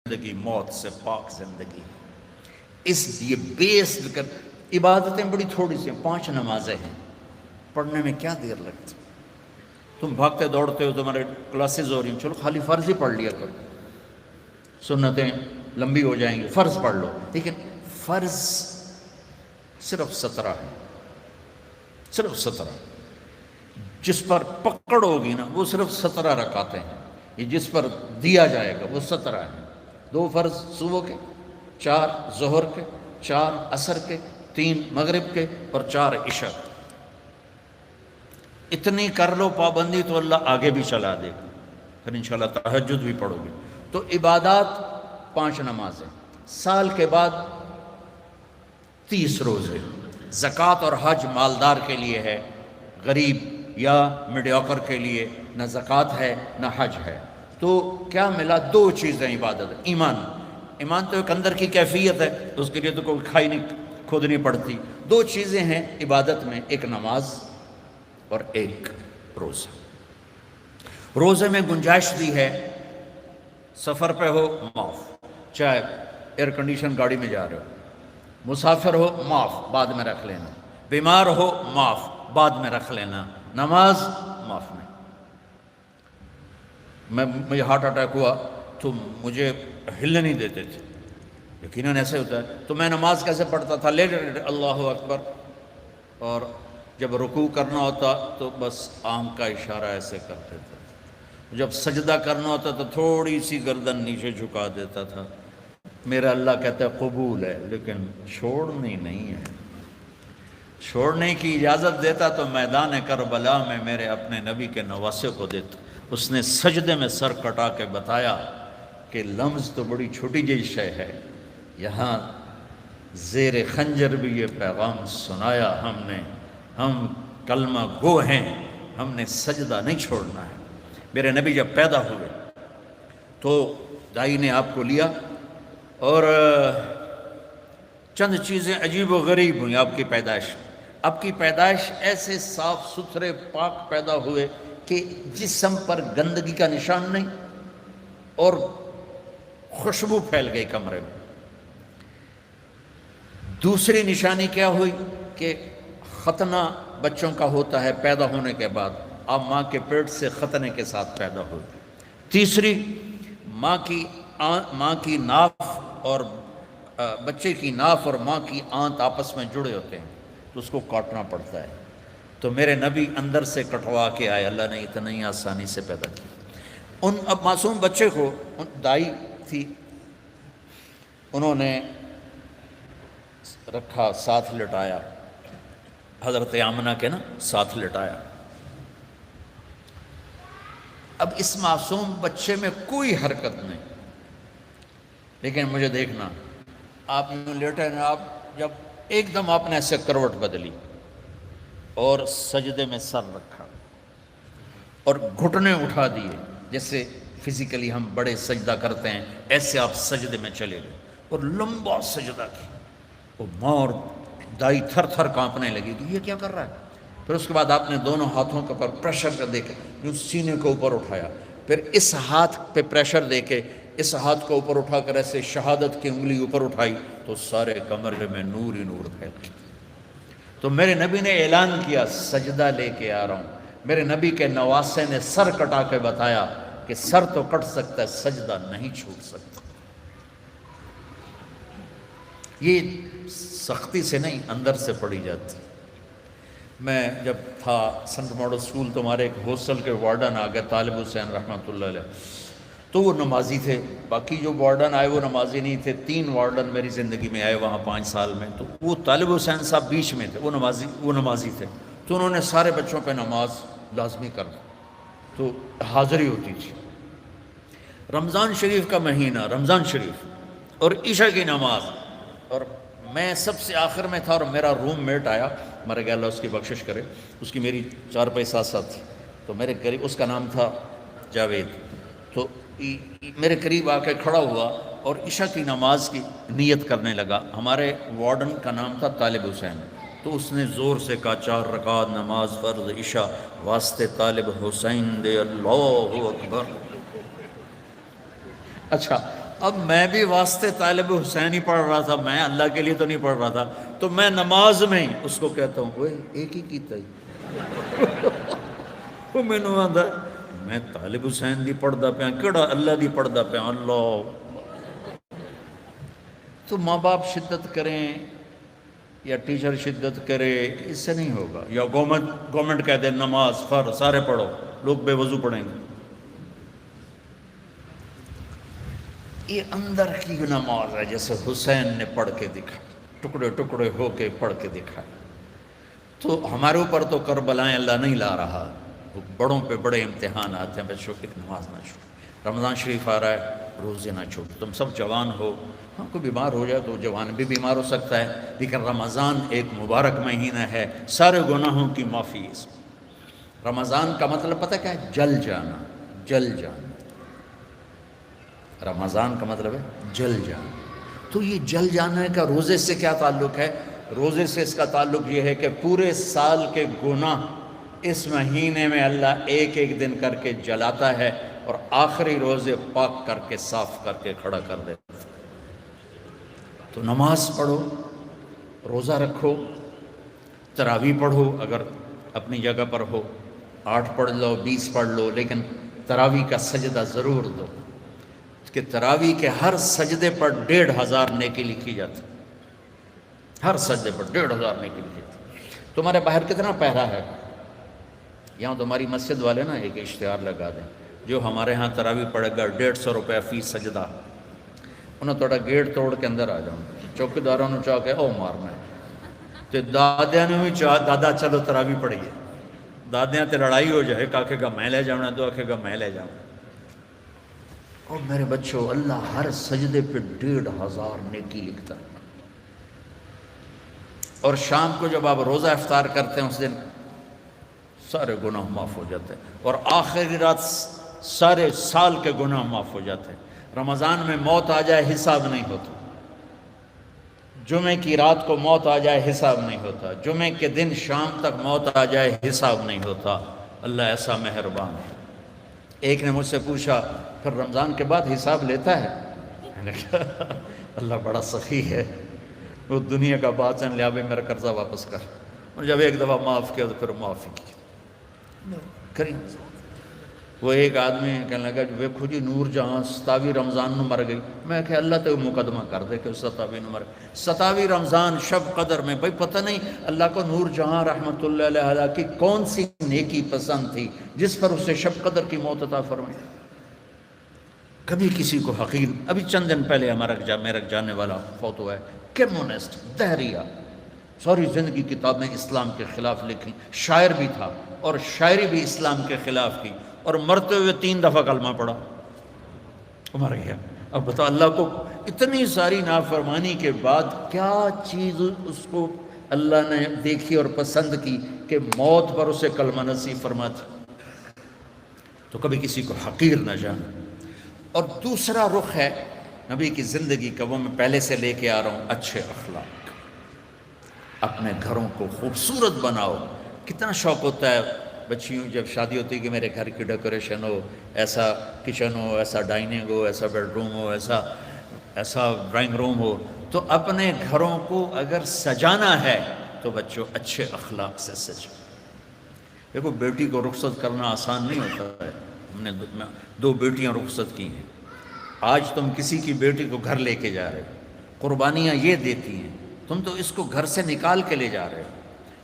زندگی موت سے پاک زندگی، اس لیے بیس کر عبادتیں بڑی تھوڑی سی ہیں، 5 نمازیں ہیں، پڑھنے میں کیا دیر لگتی؟ تم بھاگتے دوڑتے ہو، تمہارے کلاسز ہو رہی ہیں، چلو خالی فرض ہی پڑھ لیا کرو، سنتیں لمبی ہو جائیں گی، فرض پڑھ لو. لیکن فرض صرف 17 ہے، صرف 17. جس پر پکڑ ہوگی نا وہ صرف 17 رکعتیں ہیں. یہ جس پر دیا جائے گا وہ 17 ہیں. 2 فرض صبح کے، 4 ظہر کے، 4 عصر کے، 3 مغرب کے اور 4 عشاء کے. اتنی کر لو پابندی تو اللہ آگے بھی چلا دے گا. پھر انشاءاللہ تہجد بھی پڑھو گے. تو عبادات 5 نمازیں، سال کے بعد 30 روزے. زکوٰۃ اور حج مالدار کے لیے ہے، غریب یا میڈیوکر کے لیے نہ زکوٰۃ ہے نہ حج ہے. تو کیا ملا؟ 2 چیزیں عبادت. ایمان تو ایک اندر کی کیفیت ہے، اس کے لیے تو کوئی کھائی نہیں کھودنی پڑتی. 2 چیزیں ہیں عبادت میں، ایک نماز اور ایک روزہ. روزے میں گنجائش دی ہے، سفر پہ ہو معاف، چاہے ایئر کنڈیشن گاڑی میں جا رہے ہو، مسافر ہو معاف، بعد میں رکھ لینا، بیمار ہو معاف، بعد میں رکھ لینا، نماز معاف نہیں. مجھے ہارٹ اٹیک ہوا تو مجھے ہلنے نہیں دیتے تھے، یقیناً ایسے ہوتا ہے. تو میں نماز کیسے پڑھتا تھا؟ لیٹے اللہ اکبر، اور جب رکوع کرنا ہوتا تو بس آنکھ کا اشارہ ایسے کرتے تھے. جب سجدہ کرنا ہوتا تو تھوڑی سی گردن نیچے جھکا دیتا تھا. میرا اللہ کہتا ہے قبول ہے، لیکن چھوڑنی نہیں ہے. چھوڑنے کی اجازت دیتا تو میدان کربلا میں میرے اپنے نبی کے نواسے کو دیتا. اس نے سجدے میں سر کٹا کے بتایا کہ لمز تو بڑی چھوٹی جی شے ہے، یہاں زیر خنجر بھی یہ پیغام سنایا ہم نے، ہم کلمہ گو ہیں، ہم نے سجدہ نہیں چھوڑنا ہے. میرے نبی جب پیدا ہوئے تو دائی نے آپ کو لیا، اور چند چیزیں عجیب و غریب ہوئیں آپ کی پیدائش. آپ کی پیدائش ایسے صاف ستھرے پاک پیدا ہوئے کہ جسم پر گندگی کا نشان نہیں، اور خوشبو پھیل گئی کمرے میں. دوسری نشانی کیا ہوئی کہ ختنہ بچوں کا ہوتا ہے پیدا ہونے کے بعد، آپ ماں کے پیٹ سے ختنے کے ساتھ پیدا ہوئی. تیسری، ماں کی ناف اور بچے کی ناف اور ماں کی آنت آپس میں جڑے ہوتے ہیں تو اس کو کاٹنا پڑتا ہے. تو میرے نبی اندر سے کٹوا کے آئے، اللہ نے اتنا ہی آسانی سے پیدا کیا. اب معصوم بچے کو دائی تھی، انہوں نے رکھا، ساتھ لٹایا، حضرت آمنہ کے نا ساتھ لٹایا. اب اس معصوم بچے میں کوئی حرکت نہیں، لیکن مجھے دیکھنا، آپ لیٹے نا، آپ جب ایک دم آپ نے ایسے کروٹ بدلی اور سجدے میں سر رکھا اور گھٹنے اٹھا دیے، جیسے فزیکلی ہم بڑے سجدہ کرتے ہیں ایسے آپ سجدے میں چلے گئے اور لمبا سجدہ کیا. وہ ماں اور دائی تھر تھر کانپنے لگی کہ یہ کیا کر رہا ہے. پھر اس کے بعد آپ نے دونوں ہاتھوں کے اوپر پریشر کر دے کے یوں سینے کو اوپر اٹھایا، پھر اس ہاتھ پہ پریشر دے کے اس ہاتھ کو اوپر اٹھا کر ایسے شہادت کی انگلی اوپر اٹھائی تو سارے کمرے میں نور ہی نور پھیل گیا. تو میرے نبی نے اعلان کیا سجدہ لے کے آ رہا ہوں. میرے نبی کے نواسے نے سر کٹا کے بتایا کہ سر تو کٹ سکتا ہے، سجدہ نہیں چھوٹ سکتا. یہ سختی سے نہیں، اندر سے پڑھی جاتی. میں جب تھا سنٹ ماڈل اسکول تو ہمارے ایک ہاسٹل کے وارڈن آ گئے، طالب حسین رحمۃ اللہ علیہ، تو وہ نمازی تھے. باقی جو وارڈن آئے وہ نمازی نہیں تھے. 3 وارڈن میری زندگی میں آئے وہاں 5 سال میں. تو وہ طالب حسین صاحب بیچ میں تھے، وہ نمازی تھے. تو انہوں نے سارے بچوں پہ نماز لازمی کر دی، تو حاضری ہوتی تھی. رمضان شریف کا مہینہ، رمضان شریف اور عشاء کی نماز، اور میں سب سے آخر میں تھا، اور میرا روم میٹ آیا، مر گیا اللہ اس کی بخشش کرے، اس کی میری 4 پائی ساتھ ساتھ تھی. تو میرے قریب، اس کا نام تھا جاوید، تو میرے قریب آ کے کھڑا ہوا اور عشاء کی نماز کی نیت کرنے لگا. ہمارے وارڈن کا نام تھا طالب حسین. تو اس نے زور سے کہا 4 رکعت نماز فرض عشاء واسطے طالب حسین دے، اللہ اکبر. اچھا، اب میں بھی واسطے طالب حسین ہی پڑھ رہا تھا، میں اللہ کے لیے تو نہیں پڑھ رہا تھا، تو میں نماز میں اس کو کہتا ہوں وہ ایک ہی کیتا ہی وہ مینوں آندا میں طالب حسین دی پڑھدا پیا، کیڑا اللہ دی پڑھدا پیا، اللہ۔ تو ماں باپ شدت کریں یا ٹیچر شدت کرے، اس سے نہیں ہوگا، یا گورنمنٹ کہہ دے نماز فرض سارے پڑھو، لوگ بے وضو پڑھیں گے۔ یہ اندر کی نماز ہے جیسے حسین نے پڑھ کے دکھا، ٹکڑے ٹکڑے ہو کے پڑھ کے دکھا۔ تو ہمارے اوپر تو کربلائیں اللہ نہیں لا رہا، بڑوں پہ بڑے امتحان آتے ہیں، بچوں ایک نماز نہ چھوڑو۔ رمضان شریف آ رہا ہے، روزے نہ چھوڑو۔ تم سب جوان ہو، ہاں کوئی بیمار ہو جائے تو جوان بھی بیمار ہو سکتا ہے، لیکن رمضان ایک مبارک مہینہ ہے، سارے گناہوں کی معافی ہے اس میں۔ رمضان کا مطلب پتہ کیا ہے؟ جل جانا، جل جانا۔ رمضان کا مطلب ہے جل جانا۔ تو یہ جل جانے کا روزے سے کیا تعلق ہے؟ روزے سے اس کا تعلق یہ ہے کہ پورے سال کے گناہ اس مہینے میں اللہ ایک ایک دن کر کے جلاتا ہے اور آخری روزے پاک کر کے صاف کر کے کھڑا کر دیتا ہے۔ تو نماز پڑھو، روزہ رکھو، تراویح پڑھو، اگر اپنی جگہ پر ہو 8 پڑھ لو 20 پڑھ لو، لیکن تراویح کا سجدہ ضرور دو کہ تراویح کے ہر سجدے پر 1500 نیکی لکھی جاتی، ہر سجدے پر 1500 نیکی لکھی جاتی۔ تمہارے باہر کتنا پہرا ہے؟ یہاں تمہاری مسجد والے نا ایک اشتہار لگا دیں، جو ہمارے ہاں تراویح پڑھے گا 150 روپے فی سجدہ، انہوں تھوڑا گیٹ توڑ کے اندر آ جاؤں، چوکیداروں نے چاہ کے او مارنا ہے تے دادیاں نے بھی چاہ دادا چلو تراویح پڑھیے، دادیاں تے لڑائی ہو جائے، آکھے گا میں لے جاؤں، دو آکھے گا میں لے جاؤں۔ اور میرے بچوں، اللہ ہر سجدے پہ 1500 نیکی لکھتا ہے۔ اور شام کو جب آپ روزہ افطار کرتے ہیں اس دن سارے گناہ معاف ہو جاتے ہیں، اور آخری رات سارے سال کے گناہ معاف ہو جاتے ہیں۔ رمضان میں موت آ جائے حساب نہیں ہوتا، جمعے کی رات کو موت آ جائے حساب نہیں ہوتا، جمعے کے دن شام تک موت آ جائے حساب نہیں ہوتا۔ اللہ ایسا مہربان ہے۔ ایک نے مجھ سے پوچھا پھر رمضان کے بعد حساب لیتا ہے؟ میں نے کہا اللہ بڑا سخی ہے، وہ دنیا کا باطن لیا بھی میرا قرضہ واپس کر، اور جب ایک دفعہ معاف کیا تو پھر معافی کی کریم۔ وہ ایک آدمی کہنے لگا ویکھو جی نور جہاں 27 رمضان نو مر گئی، میں کہ اللہ تو مقدمہ کر دے کہ 27 نو مر گئی، 27 رمضان شب قدر میں، بھئی پتہ نہیں اللہ کو نور جہاں رحمت اللہ علیہ کی کون سی نیکی پسند تھی جس پر اسے شب قدر کی موت عطا فرمائی۔ کبھی کسی کو حقیر، ابھی چند دن پہلے میرا جانے والا فوت ہوا ہے، کمیونسٹ، دہریہ، ساری زندگی کتابیں اسلام کے خلاف لکھی، شاعر بھی تھا اور شاعری بھی اسلام کے خلاف کی، اور مرتے ہوئے 3 دفعہ کلمہ پڑھا، مر گیا۔ اب بتا اللہ کو اتنی ساری نافرمانی کے بعد کیا چیز اس کو اللہ نے دیکھی اور پسند کی کہ موت پر اسے کلمہ نصیب فرماتی۔ تو کبھی کسی کو حقیر نہ جانا۔ اور دوسرا رخ ہے نبی کی زندگی کا، وہ میں پہلے سے لے کے آ رہا ہوں، اچھے اخلاق۔ اپنے گھروں کو خوبصورت بناؤ۔ کتنا شوق ہوتا ہے بچیوں جب شادی ہوتی ہے کہ میرے گھر کی ڈیکوریشن ہو، ایسا کچن ہو، ایسا ڈائننگ ہو، ایسا بیڈ روم ہو، ایسا ڈرائنگ روم ہو۔ تو اپنے گھروں کو اگر سجانا ہے تو بچوں اچھے اخلاق سے سجاؤ۔ دیکھو بیٹی کو رخصت کرنا آسان نہیں ہوتا ہے، ہم نے 2 بیٹیاں رخصت کی ہیں، آج تم کسی کی بیٹی کو گھر لے کے جا رہے ہو، قربانیاں یہ دیتی ہیں، تم تو اس کو گھر سے نکال کے لے جا رہے ہو۔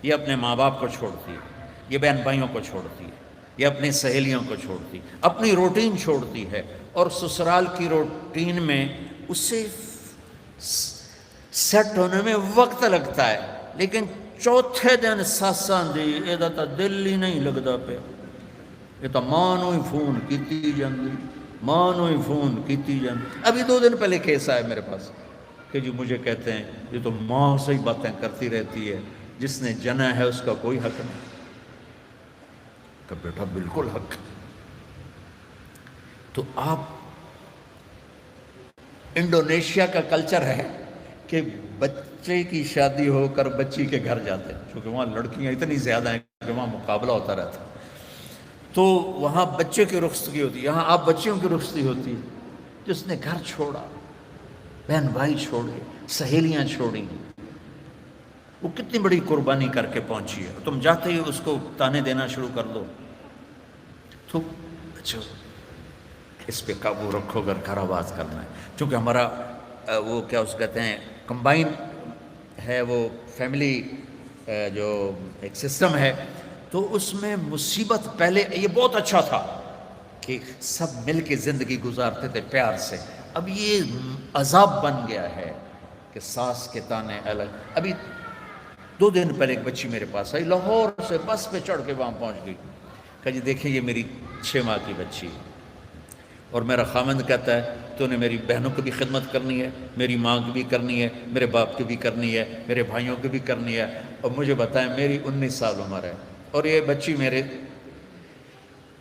یہ اپنے ماں باپ کو چھوڑتی ہے، یہ بہن بھائیوں کو چھوڑتی ہے، یہ اپنی سہیلیوں کو چھوڑتی، اپنی روٹین چھوڑتی ہے، اور سسرال کی روٹین میں اسے سیٹ ہونے میں وقت لگتا ہے، لیکن چوتھے دن ساساں دی یہ تا دل ہی نہیں لگتا پہ، یہ تو ماں نو ہی فون کیتی جاندی، ماں نو ہی فون کیتی جاندی۔ ابھی 2 دن پہلے کیس آیا میرے پاس کہ جی مجھے کہتے ہیں یہ تو ماں سے ہی باتیں کرتی رہتی ہے، جس نے جنا ہے اس کا کوئی حق نہیں۔ کہ بیٹا بالکل حق۔ تو آپ انڈونیشیا کا کلچر ہے کہ بچے کی شادی ہو کر بچی کے گھر جاتے ہیں، کیونکہ وہاں لڑکیاں اتنی زیادہ ہیں کہ وہاں مقابلہ ہوتا رہتا ہے، تو وہاں بچے کی رخصتی ہوتی ہے، یہاں آپ بچیوں کی رخصتی ہوتی ہے۔ جس نے گھر چھوڑا بہن بھائی چھوڑے، سہیلیاں چھوڑیں، وہ کتنی بڑی قربانی کر کے پہنچی ہے، تم جاتے ہی اس کو تانے دینا شروع کر دو تو اچھا اس پہ قابو رکھو اگر گھر آباد کرنا ہے. چونکہ ہمارا وہ کیا اس کہتے ہیں کمبائن ہے، وہ فیملی جو ایک سسٹم ہے، تو اس میں مصیبت پہلے یہ بہت اچھا تھا کہ سب مل کے زندگی گزارتے تھے پیار سے. اب یہ عذاب بن گیا ہے کہ ساس کے تانے الگ. ابھی 2 دن پہلے ایک بچی میرے پاس آئی، لاہور سے بس پہ چڑھ کے وہاں پہنچ گئی. کہا جی دیکھیں یہ میری 6 ماہ کی بچی ہے، اور میرا خامند کہتا ہے تو نے میری بہنوں کی بھی خدمت کرنی ہے، میری ماں کی بھی کرنی ہے، میرے باپ کی بھی کرنی ہے، میرے بھائیوں کی بھی کرنی ہے. اور مجھے بتائیں میری 19 سال عمر ہے اور یہ بچی میرے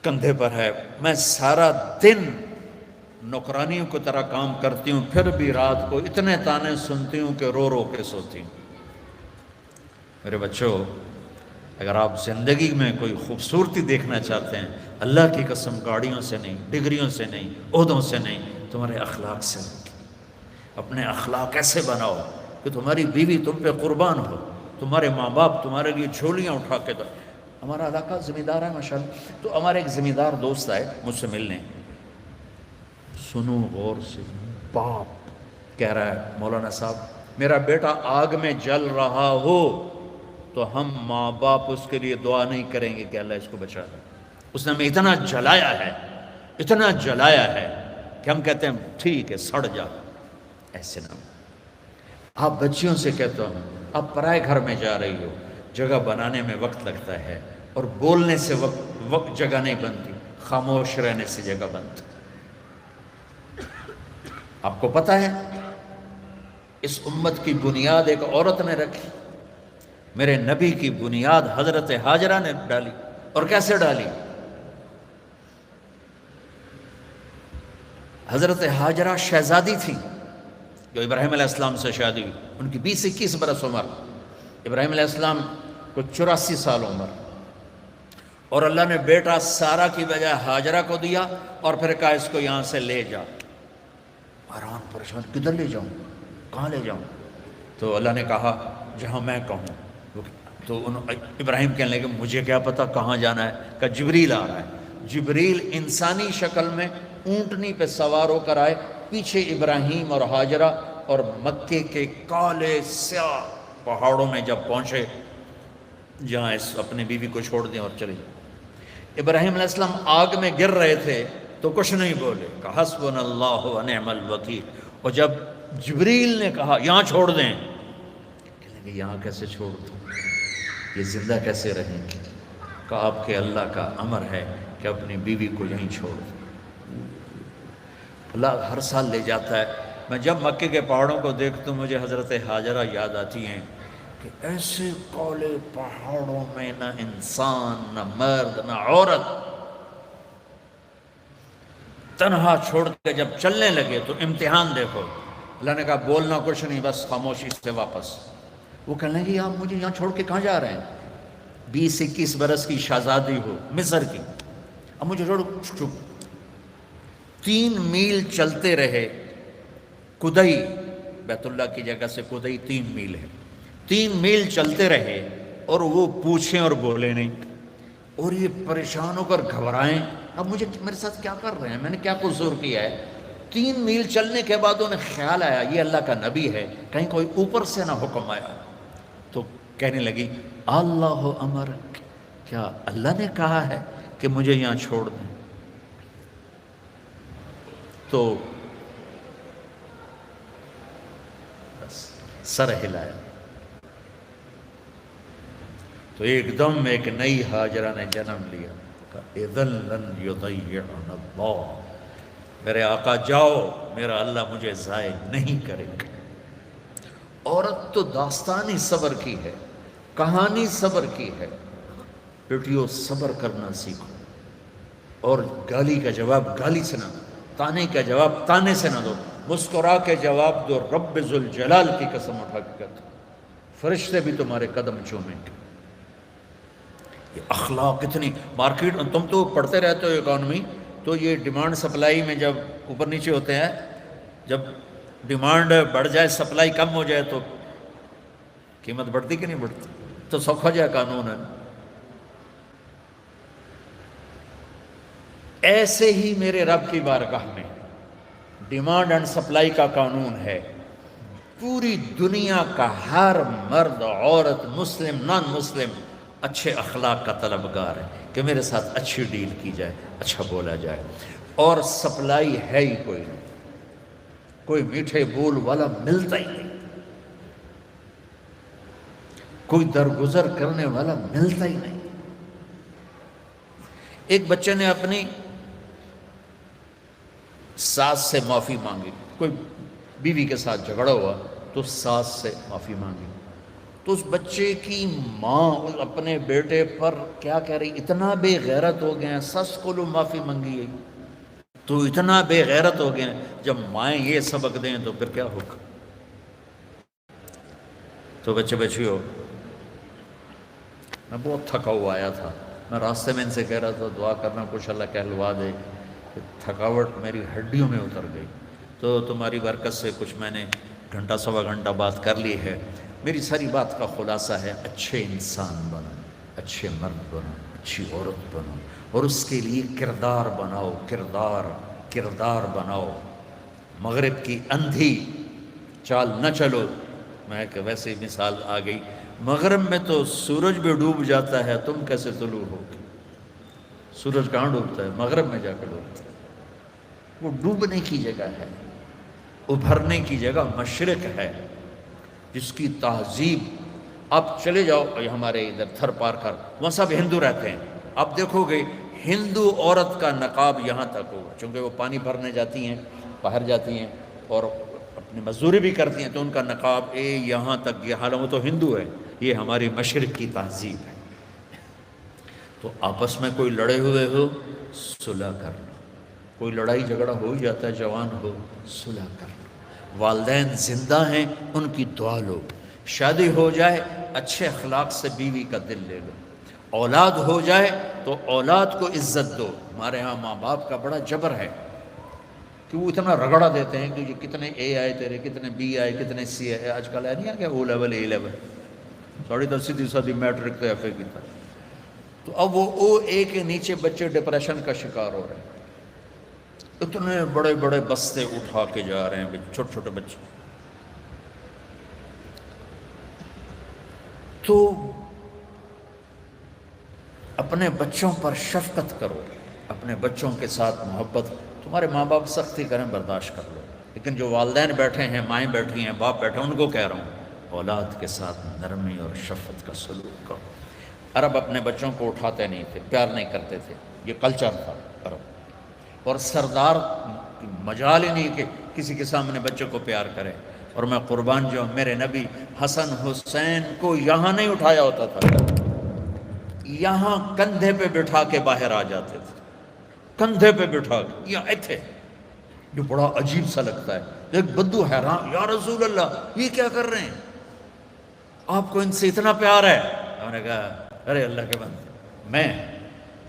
کندھے پر ہے. میں سارا دن نوکرانیوں کی طرح کام کرتی ہوں، پھر بھی رات کو اتنے تانے سنتی ہوں کہ رو رو کے سوتی ہوں. میرے بچوں، اگر آپ زندگی میں کوئی خوبصورتی دیکھنا چاہتے ہیں، اللہ کی قسم گاڑیوں سے نہیں، ڈگریوں سے نہیں، عہدوں سے نہیں، تمہارے اخلاق سے. اپنے اخلاق ایسے بناؤ کہ تمہاری بیوی تم پہ قربان ہو، تمہارے ماں باپ تمہارے لیے جھولیاں اٹھا کے دو. ہمارا علاقہ زمیندار ہے ماشاءاللہ، تو ہمارے ایک زمیندار دوست آئے مجھ سے ملنے. سنو غور سے، باپ کہہ رہا ہے مولانا صاحب میرا بیٹا آگ میں جل رہا ہو تو ہم ماں باپ اس کے لیے دعا نہیں کریں گے کہ اللہ اس کو بچا دے. اس نے ہمیں اتنا جلایا ہے، اتنا جلایا ہے کہ ہم کہتے ہیں ٹھیک ہے سڑ جا. ایسے نہ آپ بچیوں سے کہتا ہوں، آپ پرائے گھر میں جا رہی ہو، جگہ بنانے میں وقت لگتا ہے اور بولنے سے وقت جگہ نہیں بنتی، خاموش رہنے سے جگہ بنتی. آپ کو پتہ ہے اس امت کی بنیاد ایک عورت نے رکھی، میرے نبی کی بنیاد حضرت ہاجرہ نے ڈالی. اور کیسے ڈالی؟ حضرت ہاجرہ شہزادی تھی جو ابراہیم علیہ السلام سے شادی ہوئی، ان کی 20-21 برس عمر، ابراہیم علیہ السلام کو 84 سال عمر. اور اللہ نے بیٹا سارا کی بجائے ہاجرہ کو دیا اور پھر کہا اس کو یہاں سے لے جا. حیران پریشان، کدھر لے جاؤں، کہاں لے جاؤں؟ تو اللہ نے کہا جہاں میں کہوں. تو ابراہیم کہنے لگے مجھے کیا پتا کہاں جانا ہے؟ کہ جبریل آ رہا ہے. جبریل انسانی شکل میں اونٹنی پہ سوار ہو کر آئے، پیچھے ابراہیم اور ہاجرہ، اور مکے کے کالے سیاہ پہاڑوں میں جب پہنچے جہاں اس اپنی بیوی کو چھوڑ دیں اور چلے جائیں. ابراہیم علیہ السلام آگ میں گر رہے تھے تو کچھ نہیں بولے، کہا حسبنا اللہ و نعم الوکیل. اور جب جبریل نے کہا یہاں چھوڑ دیں، کہنے لگے یہاں کیسے چھوڑ دوں، یہ زندہ کیسے رہیں گے؟ کہا آپ کے اللہ کا امر ہے کہ اپنی بیوی کو یہیں چھوڑ دیں. اللہ ہر سال لے جاتا ہے. میں جب مکے کے پہاڑوں کو دیکھتا ہوں مجھے حضرت ہاجرہ یاد آتی ہیں کہ ایسے کالے پہاڑوں میں نہ انسان، نہ مرد، نہ عورت، تنہا چھوڑ کے جب چلنے لگے تو امتحان دیکھو. اللہ نے کہا بولنا کچھ نہیں، بس خاموشی سے واپس. وہ کہنے لگے آپ مجھے یہاں چھوڑ کے کہاں جا رہے ہیں؟ 20-21 برس کی شہزادی ہو مصر کی، اب مجھے چھوڑ. 3 میل چلتے رہے. کدئی بیت اللہ کی جگہ سے کدئی 3 میل ہے. 3 میل چلتے رہے اور وہ پوچھیں اور بولے نہیں. اور یہ پریشان ہو کر گھبرائیں اب مجھے میرے ساتھ کیا کر رہے ہیں، میں نے کیا قصور کیا ہے. 3 میل چلنے کے بعد انہیں خیال آیا یہ اللہ کا نبی ہے، کہیں کوئی اوپر سے نہ حکم آیا. تو کہنے لگی اللہ امر، کیا اللہ نے کہا ہے کہ مجھے یہاں چھوڑ دیں؟ تو بس سر ہلایا. تو ایک دم ایک نئی ہاجرہ نے جنم لیا. اذن لن یضیعنا اللہ، میرے آقا جاؤ، میرا اللہ مجھے ضائع نہیں کرے گا. عورت تو داستانی صبر کی ہے، کہانی صبر کی ہے. بیٹیوں صبر کرنا سیکھو، اور گالی کا جواب گالی سے نہ دو، تانے کا جواب تانے سے نہ دو. مسکرا کے جواب دو، رب ذوالجلال کی قسم اٹھا کے کہتا ہوں فرشتے بھی تمہارے قدم چومیں گے. یہ اخلاق اتنی مارکیٹ، تم تو پڑھتے رہتے ہو اکانومی، تو یہ ڈیمانڈ سپلائی میں جب اوپر نیچے ہوتے ہیں، جب ڈیمانڈ بڑھ جائے، سپلائی کم ہو جائے تو قیمت بڑھتی کہ نہیں بڑھتی؟ تو سوکھا جائے قانون ہے۔ ایسے ہی میرے رب کی بارگاہ میں ڈیمانڈ اینڈ سپلائی کا قانون ہے۔ پوری دنیا کا ہر مرد، عورت، مسلم، نان مسلم اچھے اخلاق کا طلبگار ہے کہ میرے ساتھ اچھی ڈیل کی جائے، اچھا بولا جائے۔ اور سپلائی ہے ہی کوئی نہیں، کوئی میٹھے بول والا ملتا ہی نہیں، کوئی درگزر کرنے والا ملتا ہی نہیں۔ ایک بچے نے اپنی ساس سے معافی مانگی، کوئی بیوی کے ساتھ جھگڑا ہوا تو ساس سے معافی مانگی، تو اس بچے کی ماں اپنے بیٹے پر کیا کہہ رہی، اتنا بے غیرت ہو گئے ہیں، سس کو لو معافی مانگی ہے تو اتنا بے غیرت ہو گئے ہیں۔ جب مائیں یہ سبق دیں تو پھر کیا ہوگا؟ تو بچے بچیوں، میں بہت تھکا ہوا آیا تھا، میں راستے میں ان سے کہہ رہا تھا دعا کرنا کچھ اللہ کہلوا دے، تھکاوٹ میری ہڈیوں میں اتر گئی۔ تو تمہاری برکت سے کچھ میں نے گھنٹہ سوا گھنٹہ بات کر لی ہے۔ میری ساری بات کا خلاصہ ہے، اچھے انسان بنو، اچھے مرد بنو، اچھی عورت بنو، اور اس کے لیے کردار بناؤ، کردار بناؤ۔ مغرب کی اندھی چال نہ چلو۔ میں کہ ویسے ہی مثال آ گئی، مغرب میں تو سورج بھی ڈوب جاتا ہے، تم کیسے طلوع ہوگے؟ سورج کہاں ڈوبتا ہے؟ مغرب میں جا کے ڈوبتا ہے۔ وہ ڈوبنے کی جگہ ہے، ابھرنے کی جگہ مشرق ہے، جس کی تہذیب، آپ چلے جاؤ ہمارے ادھر تھر پار کر، وہاں سب ہندو رہتے ہیں، آپ دیکھو گے ہندو عورت کا نقاب یہاں تک ہوگا، چونکہ وہ پانی بھرنے جاتی ہیں، باہر جاتی ہیں اور اپنی مزدوری بھی کرتی ہیں، تو ان کا نقاب یہاں تک، یہ حالانکہ وہ تو ہندو ہے، یہ ہماری مشرق کی تہذیب ہے۔ تو آپس میں کوئی لڑے ہوئے ہو، صلح کر لو، کوئی لڑائی جھگڑا ہو جاتا ہے، جوان ہو، صلح کر لو۔ والدین زندہ ہیں، ان کی دعا لو۔ شادی ہو جائے، اچھے اخلاق سے بیوی کا دل لے لو۔ اولاد ہو جائے تو اولاد کو عزت دو۔ ہمارے ہاں ماں باپ کا بڑا جبر ہے کہ وہ اتنا رگڑا دیتے ہیں کہ یہ کتنے اے آئے تیرے، کتنے بی آئے، کتنے سی آئے۔ آج کل ہے نہیں کہ او لیول اے لیول، 10.5 میٹرک تو ایف اے کی تھا، تو اب وہ او اے کے نیچے بچے ڈپریشن کا شکار ہو رہے ہیں۔ اتنے بڑے بڑے بستے اٹھا کے جا رہے ہیں چھوٹے چھوٹے بچے۔ تو اپنے بچوں پر شفقت کرو، اپنے بچوں کے ساتھ محبت۔ تمہارے ماں باپ سختی کریں، برداشت کر لو، لیکن جو والدین بیٹھے ہیں، مائیں بیٹھی ہیں، باپ بیٹھے ہیں، ان کو کہہ رہا ہوں اولاد کے ساتھ نرمی اور شفقت کا سلوک کرو۔ عرب اپنے بچوں کو اٹھاتے نہیں تھے، پیار نہیں کرتے تھے، یہ کلچر تھا عرب۔ اور سردار مجال ہی نہیں کہ کسی کے سامنے بچے کو پیار کرے۔ اور میں قربان جو میرے نبی حسن حسین کو یہاں نہیں اٹھایا ہوتا تھا، یہاں کندھے پہ بٹھا کے باہر آ جاتے تھے، کندھے پہ بٹھا کے یہاں تھے۔ جو بڑا عجیب سا لگتا ہے، ایک بدو حیران، یا رسول اللہ یہ کیا کر رہے ہیں، آپ کو ان سے اتنا پیار ہے؟ انہوں نے کہا ارے اللہ کے بندے،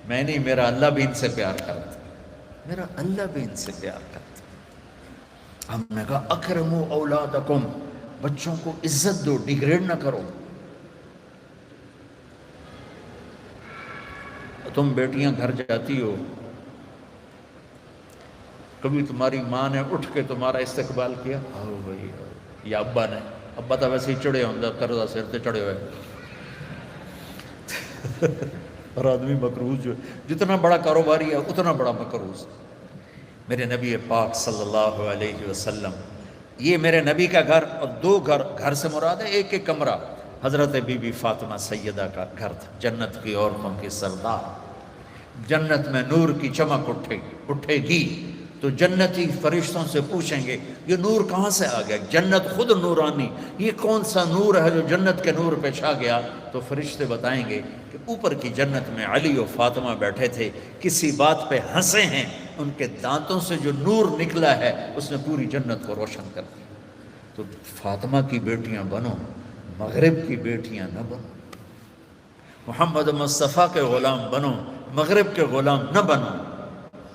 میں نہیں، میرا اللہ بھی ان سے پیار کرتا، میرا اللہ بھی ان سے پیار کرتا۔ ہم نے کہا اکرموا اولادکم، بچوں کو عزت دو، ڈیگریڈ نہ کرو۔ تم بیٹیاں گھر جاتی ہو، کبھی تمہاری ماں نے اٹھ کے تمہارا استقبال کیا؟ آؤ بھائی آؤ، یا ابا نے؟ ابا تو ویسے ہی چڑھے ہوندہ، قرضہ سر تے چڑھے ہوئے اور آدمی مقروض جو جتنا بڑا کاروباری ہے اتنا بڑا مقروض۔ میرے نبی پاک صلی اللہ علیہ وسلم، یہ میرے نبی کا گھر، اور دو گھر سے مراد ہے ایک ایک کمرہ، حضرت بی بی فاطمہ سیدہ کا گھر تھا، جنت کی عورتوں کی سردار۔ جنت میں نور کی چمک اٹھے گی تو جنتی فرشتوں سے پوچھیں گے یہ نور کہاں سے آ گیا؟ جنت خود نورانی، یہ کون سا نور ہے جو جنت کے نور پہ چھا گیا؟ تو فرشتے بتائیں گے کہ اوپر کی جنت میں علی و فاطمہ بیٹھے تھے، کسی بات پہ ہنسے ہیں، ان کے دانتوں سے جو نور نکلا ہے اس نے پوری جنت کو روشن کر دیا۔ تو فاطمہ کی بیٹیاں بنو، مغرب کی بیٹیاں نہ بنو، محمد مصطفیٰ کے غلام بنو، مغرب کے غلام نہ بنو۔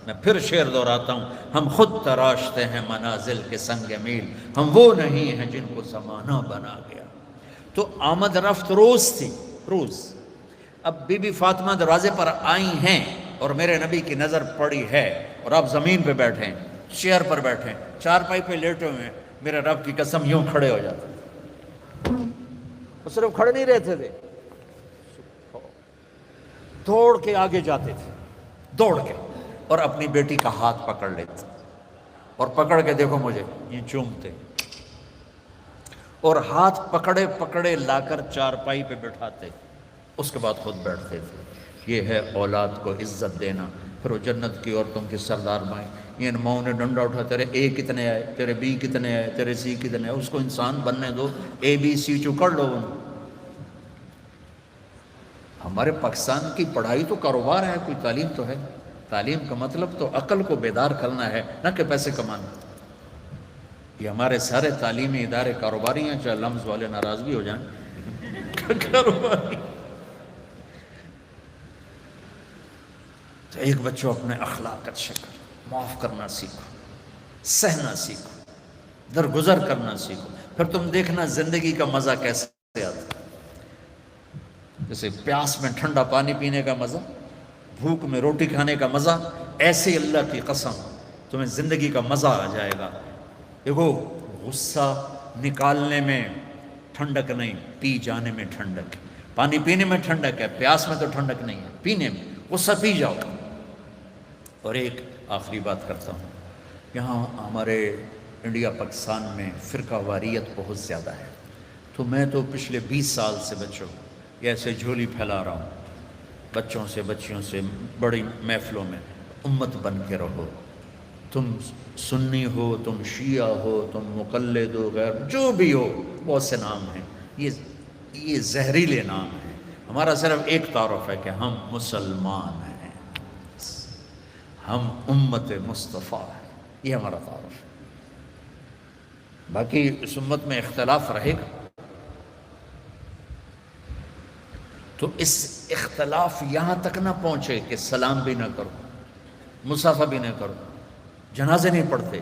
میں پھر شعر دہراتا ہوں، ہم خود تراشتے ہیں منازل کے سنگ میل، ہم وہ نہیں ہیں جن کو زمانہ بنا گیا۔ تو آمد رفت روز تھی، روز۔ اب بی بی فاطمہ دروازے پر آئی ہیں اور میرے نبی کی نظر پڑی ہے، اور آپ زمین پہ بیٹھے ہیں، چیئر پر بیٹھے ہیں، چارپائی پہ لیٹے ہوئے ہیں، میرے رب کی قسم یوں کھڑے ہو جاتے، وہ صرف کھڑے نہیں رہتے تھے، دوڑ کے آگے جاتے تھے، دوڑ کے، اور اپنی بیٹی کا ہاتھ پکڑ لیتے، اور پکڑ کے دیکھو مجھے یہ چومتے، اور ہاتھ پکڑے پکڑے لا کر چارپائی پہ بٹھاتے، اس کے بعد خود بیٹھتے تھے۔ یہ ہے اولاد کو عزت دینا۔ پھر وہ جنت کی عورتوں کی سردار مائیں، یہ ماؤں نے ڈنڈا اٹھا، تیرے اے کتنے آئے، تیرے بی کتنے آئے، تیرے سی کتنے آئے، اس کو انسان بننے دو، اے بی سی چکڑ لو ان۔ ہمارے پاکستان کی پڑھائی تو کاروبار ہے، کوئی تعلیم تو ہے؟ تعلیم کا مطلب تو عقل کو بیدار کرنا ہے، نہ کہ پیسے کمانا۔ یہ ہمارے سارے تعلیمی ادارے کاروباری ہیں، چاہے لمز والے ناراض بھی ہو جائیں، کاروباری۔ تو ایک بچوں اپنے اخلاق اچھے کرو، معاف کرنا سیکھو، سہنا سیکھو، درگزر کرنا سیکھو، پھر تم دیکھنا زندگی کا مزہ کیسے آتا ہے۔ جیسے پیاس میں ٹھنڈا پانی پینے کا مزہ، بھوک میں روٹی کھانے کا مزہ، ایسے اللہ کی قسم تمہیں زندگی کا مزہ آ جائے گا۔ دیکھو غصہ نکالنے میں ٹھنڈک نہیں، پی جانے میں ٹھنڈک ہے۔ پانی پینے میں ٹھنڈک ہے، پیاس میں تو ٹھنڈک نہیں ہے، پینے میں غصہ پی جاؤ۔ اور ایک آخری بات کرتا ہوں، یہاں ہمارے انڈیا پاکستان میں فرقہ واریت بہت زیادہ ہے، تو میں تو پچھلے 20 سال سے بچوں یہ ایسے جھولی پھیلا رہا ہوں بچوں سے، بچیوں سے، بڑی محفلوں میں، امت بن کے رہو۔ تم سنی ہو، تم شیعہ ہو، تم مقلد ہو، غیر جو بھی ہو، بہت سے نام ہیں، یہ زہریلے نام ہیں۔ ہمارا صرف ایک تعارف ہے کہ ہم مسلمان ہیں، ہم امت مصطفیٰ ہیں، یہ ہمارا تعارف ہے۔ باقی اس امت میں اختلاف رہے گا، تو اس اختلاف یہاں تک نہ پہنچے کہ سلام بھی نہ کرو، مصافحہ بھی نہ کرو، جنازے نہیں پڑھتے،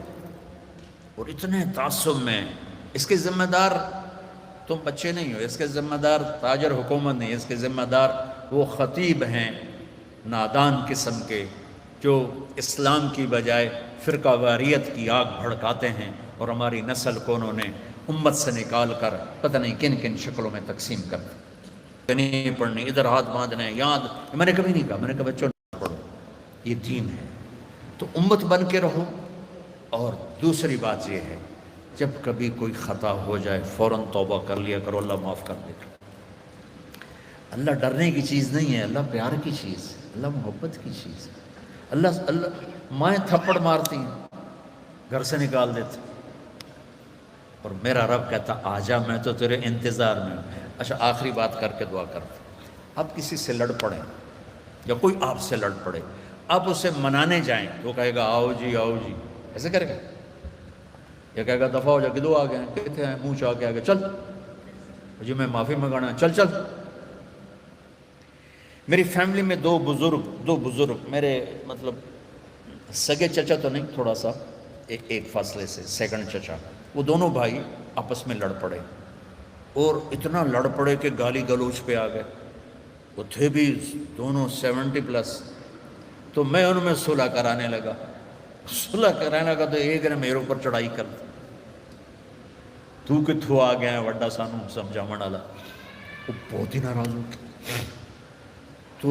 اور اتنے تعصب میں۔ اس کے ذمہ دار تم بچے نہیں ہو، اس کے ذمہ دار تاجر حکومت نہیں، اس کے ذمہ دار وہ خطیب ہیں نادان قسم کے، جو اسلام کی بجائے فرقہ واریت کی آگ بھڑکاتے ہیں، اور ہماری نسل کو انہوں نے امت سے نکال کر پتہ نہیں کن کن شکلوں میں تقسیم کر دی۔ نہیں پڑھنی، ادھر ہاتھ باندھنے، یاد، میں نے کبھی نہیں کہا، میں نے کہا بچوں نہ پڑھو، یہ دین ہے۔ تو امت بن کے رہو۔ اور دوسری بات یہ ہے، جب کبھی کوئی خطا ہو جائے فوراً توبہ کر لیا کرو، اللہ معاف کر دے گا۔ اللہ ڈرنے کی چیز نہیں ہے، اللہ پیار کی چیز ہے، اللہ محبت کی چیز ہے۔ اللہ مائیں تھپڑ مارتی ہیں، گھر سے نکال دیتے، اور میرا رب کہتا آجا، میں تو تیرے انتظار میں ہوں۔ اچھا آخری بات کر کے دعا کرتے، آپ کسی سے لڑ پڑیں یا کوئی آپ سے لڑ پڑے، آپ اسے منانے جائیں، وہ کہے گا آؤ جی آؤ جی، ایسے کرے گا؟ یا کہے گا دفعہ ہو جا، کدو آ گئے ہیں، کتنے ہیں، منہ چاہ کے آ گئے، چل جی میں معافی منگانا ہے، چل چل۔ میری فیملی میں دو بزرگ میرے مطلب سگے چچا تو نہیں، تھوڑا سا ایک فاصلے سے سیکنڈ چچا، وہ دونوں بھائی آپس میں لڑ پڑے، اور اتنا لڑ پڑے کہ گالی گلوچ پہ آ گئے۔ وہ تھے بھی دونوں 70+، تو میں ان میں صلح کرانے لگا تو ایک نے میرے اوپر چڑھائی کر دی، تو کتھوں آ گیا ہے وڈا سانو سمجھاون والا۔ وہ بہت ہی ناراض ہو گیا، تو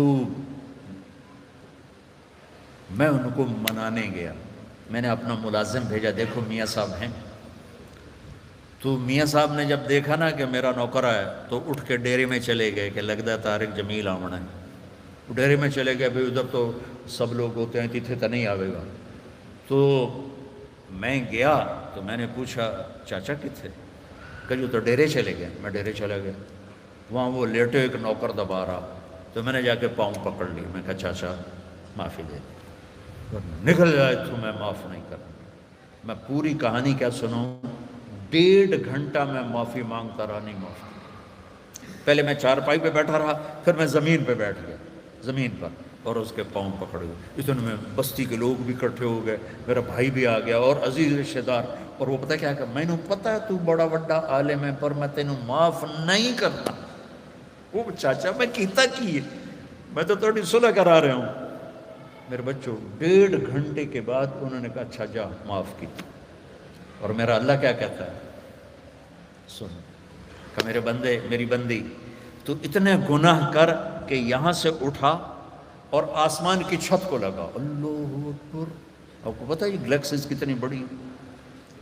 میں ان کو منانے گیا، میں نے اپنا ملازم بھیجا، دیکھو میاں صاحب ہیں۔ تو میاں صاحب نے جب دیکھا نا کہ میرا نوکر ہے، تو اٹھ کے ڈیرے میں چلے گئے کہ لگتا ہے طارق جمیل آونا ہے۔ ڈیرے میں چلے گئے، بھئی ادھر تو سب لوگ ہوتے ہیں، تیتھے تو نہیں آوے گا۔ تو میں گیا تو میں نے پوچھا چاچا کتھے؟ کہ جو تو ڈیرے چلے گئے۔ میں ڈیرے چلا گیا، وہاں وہ لیٹے ایک نوکر دبا رہا، تو میں نے جا کے پاؤں پکڑ لی، میں کہا چاچا معافی دے دے، نکل جائے تو میں معاف نہیں کروں۔ میں پوری کہانی کیا سناؤں، 1.5 گھنٹہ میں معافی مانگتا رہا، نہیں معاف۔ پہلے میں چارپائی پہ بیٹھا رہا، پھر میں زمین پہ بیٹھ گیا، زمین پر، اور اس کے پاؤں پکڑ گئے. اتنے میں بستی کے لوگ بھی اکٹھے ہو گئے, میرا بھائی بھی آ گیا اور عزیز رشتہ دار. اور وہ پتہ کیا کہ میں نے پتہ ہے تو بڑا بڑا عالم ہے پر میں تینوں معاف نہیں کرنا. وہ چاچا میں کیتا کی ہے, میں تو تھوڑی صلح کرا رہا ہوں. میرے بچوں 1.5 گھنٹے کے بعد انہوں نے کہا اچھا جا معاف کی. اور میرا اللہ کیا کہتا ہے, سن کہ میرے بندے میری بندی تو اتنے گناہ کر کہ یہاں سے اٹھا اور آسمان کی چھت کو لگا. اللہ اکبر. آپ کو پتہ ہے یہ گلیکسیز کتنی بڑی ہیں,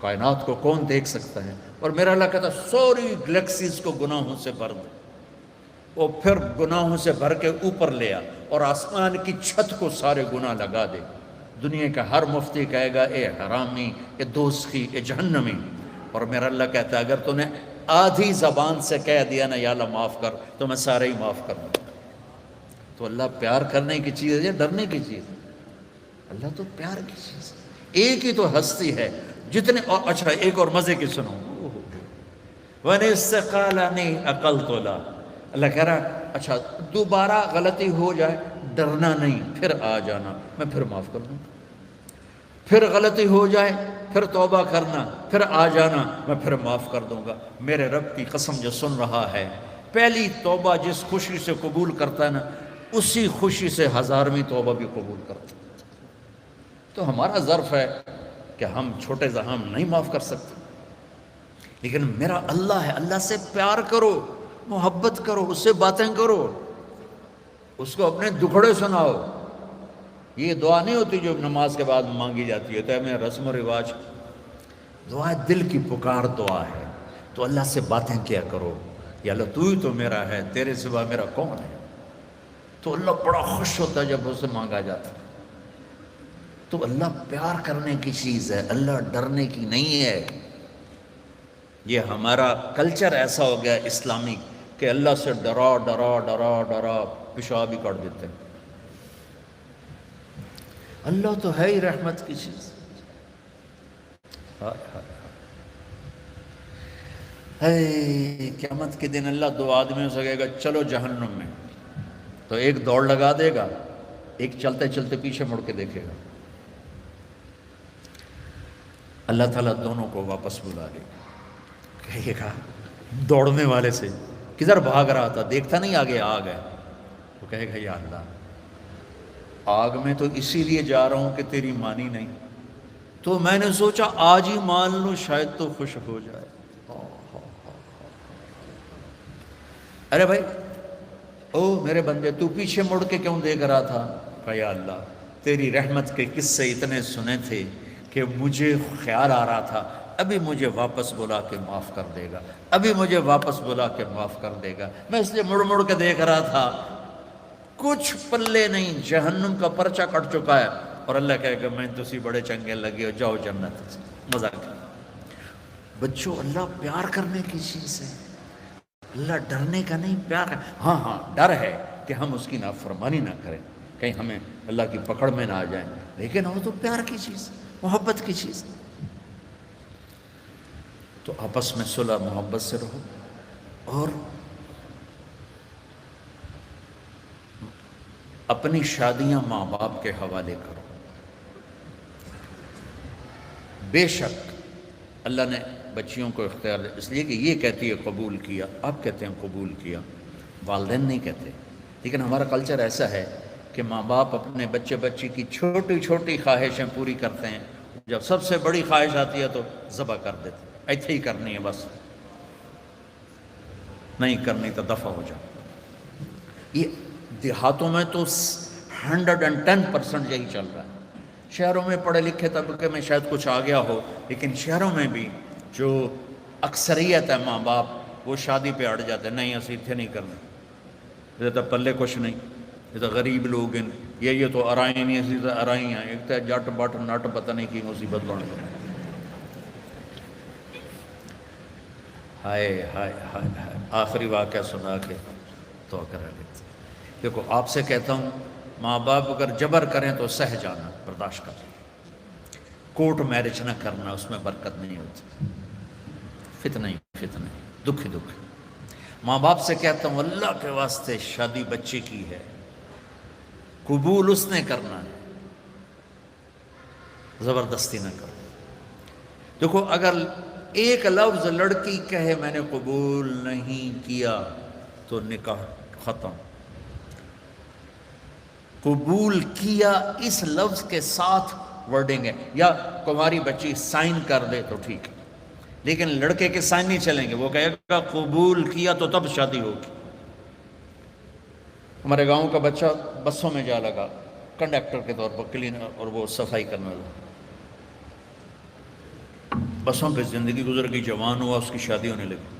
کائنات کو کون دیکھ سکتا ہے. اور میرا اللہ کہتا ہے سوری گلیکسیز کو گناہوں سے بھر دے. وہ پھر گناہوں سے بھر کے اوپر لیا اور آسمان کی چھت کو سارے گناہ لگا دے. دنیا کا ہر مفتی کہے گا اے حرامی, اے دوزخی, اے جہنمی. اور میرا اللہ کہتا ہے اگر تو نے آدھی زبان سے کہہ دیا نا یا اللہ معاف کر, تو میں سارے ہی معاف کر دوں. تو اللہ پیار کرنے کی چیز ہے یا ڈرنے کی چیز ہے؟ اللہ تو پیار کی چیز ہے. ایک ہی تو ہستی ہے جتنے. اور اچھا ایک اور مزے کی سنو, وَنِسْتَقَالَنِي أَقَلْتُ لَا. اللہ کہہ رہا اچھا دوبارہ غلطی ہو جائے ڈرنا نہیں, پھر آ جانا میں پھر معاف کر دوں. پھر غلطی ہو جائے پھر توبہ کرنا, پھر آ جانا میں پھر معاف کر دوں گا. میرے رب کی قسم جو سن رہا ہے, پہلی توبہ جس خوشی سے قبول کرتا ہے نا, اسی خوشی سے 1000ویں توبہ بھی قبول کرتا ہے. تو ہمارا ظرف ہے کہ ہم چھوٹے زحام نہیں معاف کر سکتے, لیکن میرا اللہ ہے. اللہ سے پیار کرو, محبت کرو, اس سے باتیں کرو, اس کو اپنے دکھڑے سناؤ. یہ دعا نہیں ہوتی جو نماز کے بعد مانگی جاتی ہے, تو میں رسم و رواج. دعا دل کی پکار دعا ہے. تو اللہ سے باتیں کیا کرو, یا اللہ تو ہی تو میرا ہے, تیرے سوا میرا کون ہے. تو اللہ بڑا خوش ہوتا ہے جب اسے مانگا جاتا ہے. تو اللہ پیار کرنے کی چیز ہے, اللہ ڈرنے کی نہیں ہے. یہ ہمارا کلچر ایسا ہو گیا اسلامی کہ اللہ سے ڈرا ڈرا ڈرا ڈرا پیشاب ہی کر دیتے ہیں. اللہ تو ہے ہی رحمت کی چیز. قیامت کے دن اللہ 2 آدمیوں سے کہے گا چلو جہنم میں, تو ایک دوڑ لگا دے گا, ایک چلتے چلتے پیچھے مڑ کے دیکھے گا. اللہ تعالیٰ دونوں کو واپس بلا لے گا, کہے گا دوڑنے والے سے کدھر بھاگ رہا تھا, دیکھتا نہیں آگے آگ ہے. وہ کہے گا یا اللہ آگ میں تو اسی لیے جا رہا ہوں کہ تیری مانی نہیں, تو میں نے سوچا آج ہی مان لوں شاید تو خوش ہو جائے. ارے بھائی او میرے بندے تو پیچھے مڑ کے کیوں دیکھ رہا تھا؟ کہا یا اللہ تیری رحمت کے قصے اتنے سنے تھے کہ مجھے خیال آ رہا تھا ابھی مجھے واپس بلا کے معاف کر دے گا, ابھی مجھے واپس بلا کے معاف کر دے گا. میں اس لیے مڑ مڑ کے دیکھ رہا تھا, کچھ پلے نہیں, جہنم کا پرچہ کٹ چکا ہے. اور اللہ کہے گا میں تسی بڑے چنگے لگے ہو, جاؤ جنت. مزہ کیا بچوں, اللہ پیار کرنے کی چیز ہے, اللہ ڈرنے کا نہیں, پیار ہے. ہاں ہاں ڈر ہے کہ ہم اس کی نافرمانی نہ کریں, کہیں ہمیں اللہ کی پکڑ میں نہ آ جائیں, لیکن وہ تو پیار کی چیز, محبت کی چیز. تو آپس میں صلح محبت سے رہو اور اپنی شادیاں ماں باپ کے حوالے کرو. بے شک اللہ نے بچیوں کو اختیار دیا, اس لیے کہ یہ کہتی ہے قبول کیا, آپ کہتے ہیں قبول کیا, والدین نہیں کہتے. لیکن ہمارا کلچر ایسا ہے کہ ماں باپ اپنے بچے بچی کی چھوٹی چھوٹی خواہشیں پوری کرتے ہیں, جب سب سے بڑی خواہش آتی ہے تو ذبح کر دیتے ہیں, ایسے ہی کرنی ہے بس, نہیں کرنی تو دفع ہو جاؤ. یہ دیہاتوں میں تو 110% یہی چل رہا ہے. شہروں میں پڑھے لکھے طبقے میں شاید کچھ آ گیا ہو, لیکن شہروں میں بھی جو اکثریت ہے ماں باپ وہ شادی پہ اڑ جاتے ہیں, نہیں اسی اتنے نہیں کرنا, یہ تو پلے کچھ نہیں, یہ تو غریب لوگ ہیں, یہ تو ارائی نہیں, اسی تو ارائی ہیں, ایک تو جٹ بٹ نٹ پتہ نہیں کی مصیبت بن گئی. ہائے ہائے ہائے ہائے, آخری واقعہ سنا کے تو کرا لیتے. دیکھو آپ سے کہتا ہوں, ماں باپ اگر جبر کریں تو سہ جانا, برداشت کرنا. کورٹ میرج نہ کرنا, اس میں برکت نہیں ہوتی, فتنہ ہی فتنہ, دکھ ہی دکھ. ماں باپ سے کہتا ہوں اللہ کے واسطے شادی بچے کی ہے, قبول اس نے کرنا ہے، زبردستی نہ کرو۔ دیکھو اگر ایک لفظ لڑکی کہے میں نے قبول نہیں کیا تو نکاح ختم۔ قبول کیا اس لفظ کے ساتھ ورڈنگ ہے، یا تمہاری بچی سائن کر دے تو ٹھیک ہے، لیکن لڑکے کے سائن نہیں چلیں گے، وہ کہے گا قبول کیا تو تب شادی ہوگی۔ ہمارے گاؤں کا بچہ بسوں میں جا لگا کنڈکٹر کے طور پر، کلینر، اور وہ صفائی کرنے والا، بسوں پہ زندگی گزر گئی، جوان ہوا، اس کی شادی ہونے لگی۔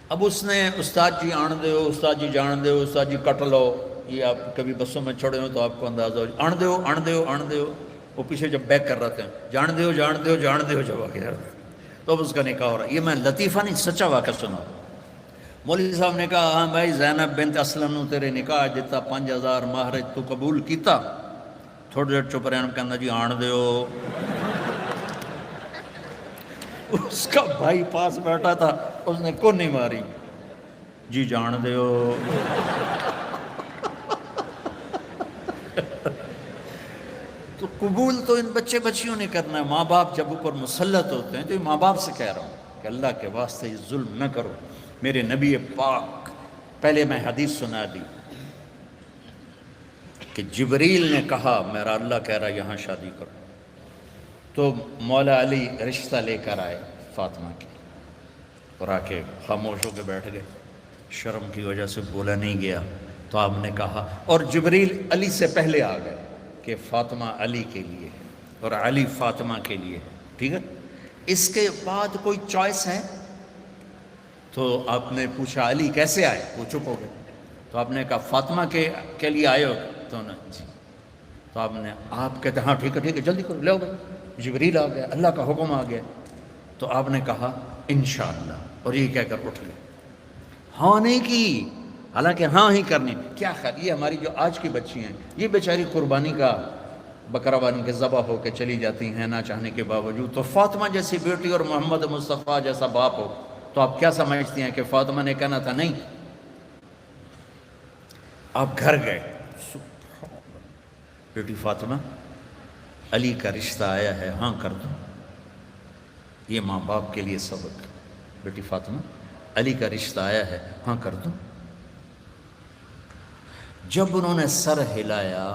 اب اس نے استاد جی آن دیو، استاد جی جان دیو، استاد جی کٹ لو، یہ آپ کبھی بسوں میں چھوڑے ہو تو آپ کو اندازہ ہو، آن دیو آن دیو آن دیو، وہ پیچھے جب بیک کر رہے تھے جان دیو جان دیو جان دیو، جب آ گیا تو اب اس کا نکاح ہو رہا ہے۔ یہ میں لطیفہ نہیں، سچا واقعہ سنا۔ مولوی صاحب نے کہا ہاں بھائی زینب بنت اسلم نو تیرے نکاح دیتا 5000 مہر تو قبول کیتا؟ تھوڑی دیر چپ رہے ہیں، کہنا جی آن دیو۔ اس کا بھائی پاس بیٹھا تھا، اس نے کون نہیں ماری، جی جان دیو۔ تو قبول تو ان بچے بچیوں نے کرنا ہے، ماں باپ جب اوپر مسلط ہوتے ہیں، تو یہ ماں باپ سے کہہ رہا ہوں کہ اللہ کے واسطے یہ ظلم نہ کرو۔ میرے نبی پاک، پہلے میں حدیث سنا دی کہ جبریل نے کہا میرا اللہ کہہ رہا یہاں شادی کرو، تو مولا علی رشتہ لے کر آئے فاطمہ کی، اور آ کے خاموش ہو کے بیٹھ گئے، شرم کی وجہ سے بولا نہیں گیا۔ تو آپ نے کہا، اور جبریل علی سے پہلے آ گئے کہ فاطمہ علی کے لیے اور علی فاطمہ کے لیے، ٹھیک ہے۔ اس کے بعد کوئی چوائس ہے؟ تو آپ نے پوچھا علی کیسے آئے؟ وہ چپ ہو گئے۔ تو آپ نے کہا فاطمہ کے لیے آئے ہو؟ تو جی۔ تو آپ کہتے ہاں ٹھیک ہے ٹھیک ہے جلدی کرو، لے آؤ۔ جبریل آ گیا، اللہ کا حکم آ گیا۔ تو آپ نے کہا انشاءاللہ، اور یہ کہہ کر اٹھ گئے، ہاں نہیں کی، حالانکہ ہاں ہی کرنی۔ کیا خیر، یہ ہماری جو آج کی بچی ہیں، یہ بیچاری قربانی کا بکرا بن کے ذبح ہو کے چلی جاتی ہیں نہ چاہنے کے باوجود۔ تو فاطمہ جیسی بیٹی اور محمد مصطفیٰ جیسا باپ ہو تو آپ کیا سمجھتی ہیں کہ فاطمہ نے کہنا تھا نہیں؟ آپ گھر گئے، بیٹی فاطمہ علی کا رشتہ آیا ہے، ہاں کر دو۔ یہ ماں باپ کے لیے سبق، بیٹی فاطمہ علی کا رشتہ آیا ہے، ہاں کر دو۔ جب انہوں نے سر ہلایا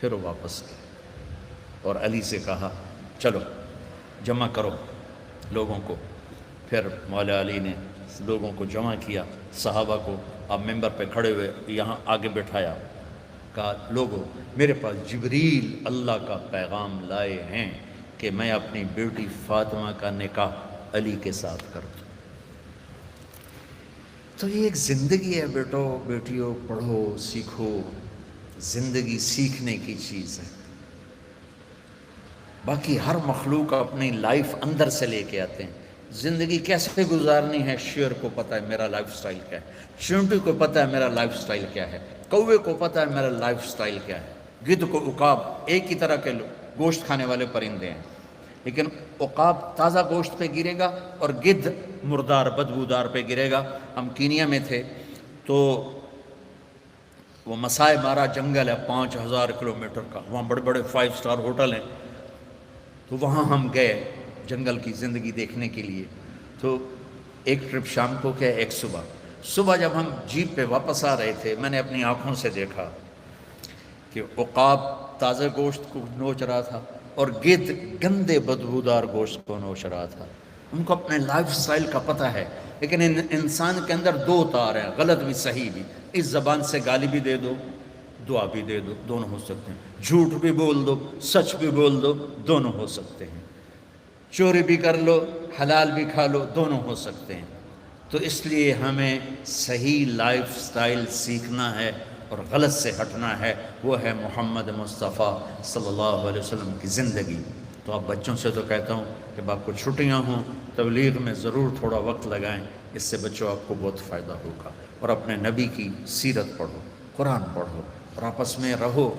پھر وہ واپس گئے اور علی سے کہا چلو جمع کرو لوگوں کو۔ پھر مولا علی نے لوگوں کو جمع کیا، صحابہ کو آپ ممبر پہ کھڑے ہوئے یہاں آگے بٹھایا، کہا لوگوں میرے پاس جبریل اللہ کا پیغام لائے ہیں کہ میں اپنی بیٹی فاطمہ کا نکاح علی کے ساتھ کر دوں۔ تو یہ ایک زندگی ہے بیٹو بیٹیوں، پڑھو سیکھو، زندگی سیکھنے کی چیز ہے۔ باقی ہر مخلوق اپنی لائف اندر سے لے کے آتے ہیں، زندگی کیسے گزارنی ہے شیر کو پتہ ہے میرا لائف سٹائل کیا ہے، چونٹی کو پتہ ہے میرا لائف سٹائل کیا ہے، کوے کو پتہ ہے میرا لائف سٹائل کیا ہے، گدھ کو عقاب ایک ہی طرح کے گوشت کھانے والے پرندے ہیں، لیکن عقاب تازہ گوشت پہ گرے گا اور گدھ مردار بدبودار پہ گرے گا۔ ہم کینیا میں تھے تو وہ مسائے مارا جنگل ہے 5000 کلومیٹر کا، وہاں بڑے بڑے 5 سٹار ہوٹل ہیں، تو وہاں ہم گئے جنگل کی زندگی دیکھنے کے لیے۔ تو ایک ٹرپ شام کو کیا ایک صبح جب ہم جیپ پہ واپس آ رہے تھے، میں نے اپنی آنکھوں سے دیکھا کہ عقاب تازہ گوشت کو نوچ رہا تھا اور گدھ گندے بدبودار گوشت کو نوچ رہا تھا۔ ان کو اپنے لائف سٹائل کا پتہ ہے، لیکن انسان کے اندر 2 تار ہیں، غلط بھی صحیح بھی۔ اس زبان سے گالی بھی دے دو، دعا بھی دے دو، دونوں ہو سکتے ہیں۔ جھوٹ بھی بول دو، سچ بھی بول دو، دونوں ہو سکتے ہیں۔ چوری بھی کر لو، حلال بھی کھا لو، دونوں ہو سکتے ہیں۔ تو اس لیے ہمیں صحیح لائف سٹائل سیکھنا ہے اور غلط سے ہٹنا ہے، وہ ہے محمد مصطفیٰ صلی اللہ علیہ وسلم کی زندگی۔ تو آپ بچوں سے تو کہتا ہوں کہ آپ کو چھٹیاں ہوں تبلیغ میں ضرور تھوڑا وقت لگائیں، اس سے بچوں آپ کو بہت فائدہ ہوگا، اور اپنے نبی کی سیرت پڑھو، قرآن پڑھو، اور آپس میں رہو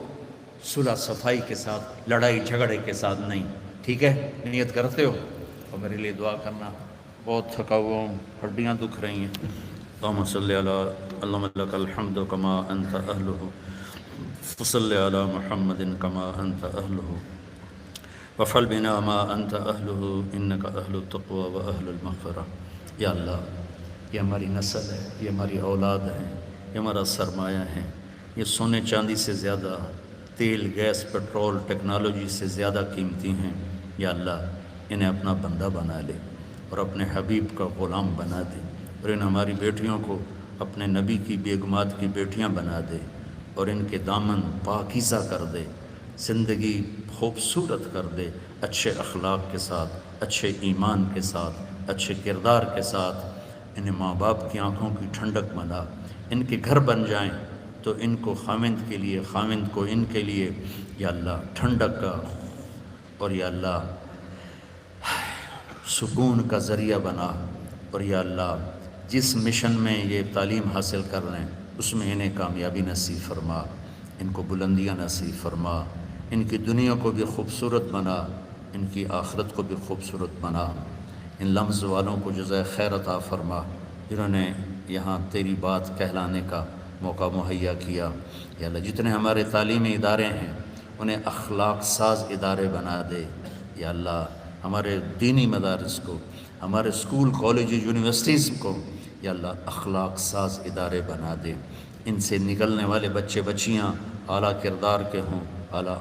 صلح صفائی کے ساتھ، لڑائی جھگڑے کے ساتھ نہیں، ٹھیک ہے؟ نیت کرتے ہو؟ اور میرے لیے دعا کرنا، بہت تھکا ہوا ہوں، ہڈیاں دکھ رہی ہیں۔ اللہم صلی علی اللهم لك الحمد كما أنت أهله فصل على محمد كما أنت أهله وفعل بنا ما أنت أهله إنك أهل التقوى وأهل المغفرة. یا اللہ، یہ ہماری نسل ہے، یہ ہماری اولاد ہے، یہ ہمارا سرمایہ ہے، یہ سونے چاندی سے زیادہ، تیل گیس پٹرول ٹیکنالوجی سے زیادہ قیمتی ہیں. یا اللہ، انہیں اپنا بندہ بنا لے اور اپنے حبیب کا غلام بنا دے، اور ان ہماری بیٹیوں کو اپنے نبی کی بیگمات کی بیٹیاں بنا دے، اور ان کے دامن پاکیزہ کر دے، زندگی خوبصورت کر دے، اچھے اخلاق کے ساتھ، اچھے ایمان کے ساتھ، اچھے کردار کے ساتھ. انہیں ماں باپ کی آنکھوں کی ٹھنڈک بنا. ان کے گھر بن جائیں تو ان کو خاوند کے لیے، خاوند کو ان کے لیے یا اللہ ٹھنڈک کا اور یا اللہ سکون کا ذریعہ بنا. اور یا اللہ جس مشن میں یہ تعلیم حاصل کر رہے ہیں اس میں انہیں کامیابی نصیب فرما، ان کو بلندیاں نصیب فرما، ان کی دنیا کو بھی خوبصورت بنا، ان کی آخرت کو بھی خوبصورت بنا. ان لمز والوں کو جزائے خیر عطا فرما جنہوں نے یہاں تیری بات کہلانے کا موقع مہیا کیا. یا اللہ جتنے ہمارے تعلیمی ادارے ہیں انہیں اخلاق ساز ادارے بنا دے. یا اللہ ہمارے دینی مدارس کو، ہمارے اسکول کالجز یونیورسٹیز کو یا اللہ اخلاق ساز ادارے بنا دے. ان سے نکلنے والے بچے بچیاں اعلیٰ کردار کے ہوں، اعلیٰ